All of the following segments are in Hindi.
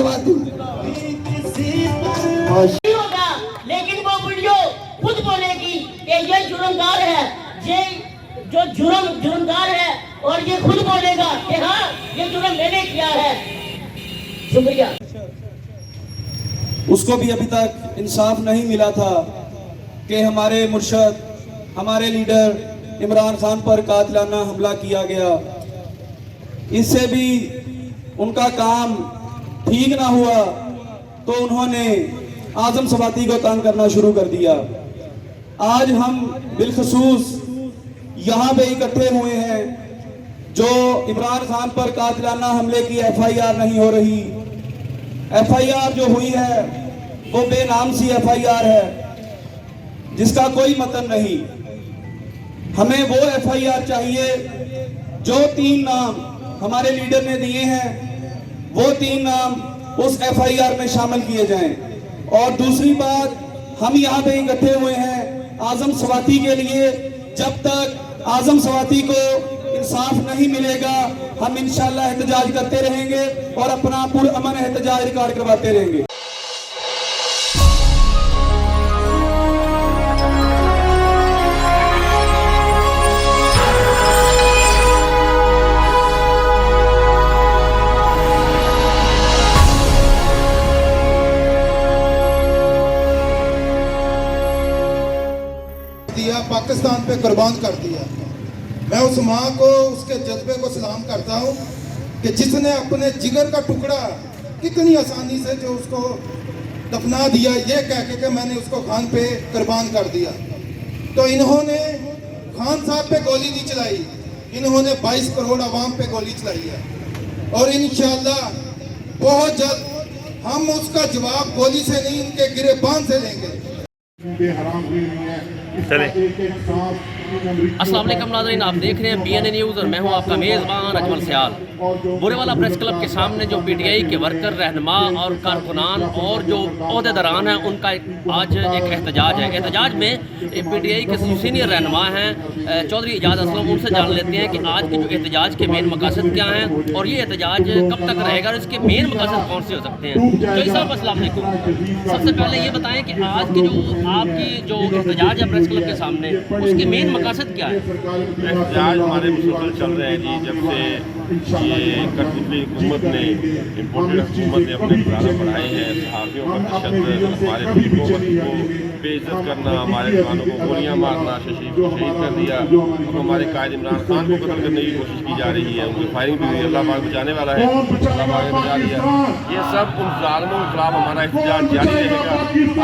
सवाती होगा, लेकिन वो वीडियो खुद बोलेगी कि ये जुर्मगार है, ये जो जुर्मगार है, और ये खुद बोलेगा कि हाँ ये जुर्म मैंने किया है। शुक्रिया। उसको भी अभी तक इंसाफ नहीं मिला था कि हमारे मुर्शद, हमारे लीडर इमरान खान पर कातिलाना हमला किया गया। इससे भी उनका काम ठीक ना हुआ तो उन्होंने आजम सवाती को तंग करना शुरू कर दिया। आज हम बिलखसूस यहाँ पे इकट्ठे हुए हैं, जो इमरान खान पर कातिलाना हमले की FIR नहीं हो रही। FIR जो हुई है वो बेनाम सी FIR है जिसका कोई मतलब नहीं। हमें वो FIR चाहिए जो 3 नाम हमारे लीडर ने दिए हैं, वो 3 नाम उस FIR में शामिल किए जाएं। और दूसरी बात, हम यहाँ पे इकट्ठे हुए हैं आजम सवाती के लिए। जब तक आजम सवाती को इंसाफ नहीं मिलेगा हम इंशाअल्लाह एहतजाज करते रहेंगे और अपना पुरअमन एहतजाज रिकॉर्ड करवाते रहेंगे। पाकिस्तान पे कुर्बान कर दिया। मैं उस माँ को, उसके जज्बे को सलाम करता हूँ कि जिसने अपने जिगर का टुकड़ा कितनी आसानी से जो उसको दफना दिया, ये कह के कि मैंने उसको खान पे कुर्बान कर दिया। तो इन्होंने खान साहब पे गोली नहीं चलाई, इन्होंने 22 करोड़ आवाम पे गोली चलाई है। और इंशाअल्लाह बहुत जल्द हम उसका जवाब गोली से नहीं, इनके गिरेबान से लेंगे। अस्सलाम वालेकुम नाज़रीन, आप देख रहे हैं BNA न्यूज़ और मैं हूं आपका मेज़बान अजमल सयाल। बुरेवाला प्रेस क्लब के सामने जो PTI के वर्कर, रहनुमा और कारकुनान और जो ओहदेदारान हैं उनका आज एक एहतजाज है। एहतजाज में PTI के सीनियर रहनुमा हैं चौधरी एजाज असलम, उनसे जान लेते हैं कि आज के जो एहतजाज के मेन मकसद क्या हैं और ये एहतजाज कब तक रहेगा और इसके मेन मकसद कौन से हो सकते हैं। चौधरी साहब अस्सलाम वालेकुम, सबसे पहले ये बताएँ कि आज की जो आपकी जो एहतजाज है प्रेस क्लब के सामने, उसके मेन मकसद क्या है। एहतजाज हमारे मुसलसल चल रहे हैं जी, जब से ये कश्मीरी हुकूमत ने, इम्पोर्टेड हुकूमत ने अपने प्रारंभ बढ़ाए हैं। सहाफ़ियों का तशद्दुद, हमारे हुकूमत को बेइज्जत करना, हमारे जवानों को गोलियां मारना, शहीद कर दिया। अब हमारे कायद इमरान खान को कत्ल करने की कोशिश की जा रही है, उनकी फायरिंग भी हुई, अल्लाह पाक बचाने वाला है, अल्लाह पाक ने बचा दिया। ये सब उन ज़ालिमों के खिलाफ हमारा एहतजाज जारी रहेगा,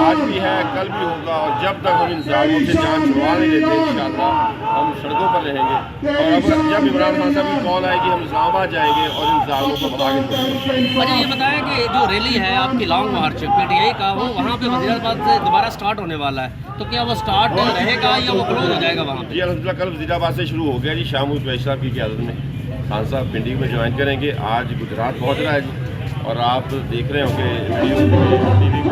आज भी है, कल भी होगा। और जब तक हम इन ज़ालिमों से जान छुड़वा नहीं देते इंशाअल्लाह हम सड़कों पर रहेंगे। और अब जब इमरान खान साहब की कॉल आएगी हम इस्लामाबाद जाएंगे और इन ज़ालिमों को भगा के। अच्छा ये बताया कि जो रैली है आपकी लॉन्ग मार्च PTI का, वो वहाँ पे वज़ीराबाद से दोबारा स्टार्ट होने वाला है, तो क्या वो स्टार्ट रहेगा या वो क्लोज हो जाएगा वहाँ पे? जी अल्हम्दुलिल्लाह कल वज़ीराबाद से शुरू हो गया जी, शामूल कुरैशी साहब की क़यादत में खान साहब पिंडी में ज्वाइन करेंगे। आज गुजरात पहुँच रहा है जी, और आप देख रहे होंगे टीवी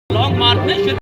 लॉन्ग मार्च में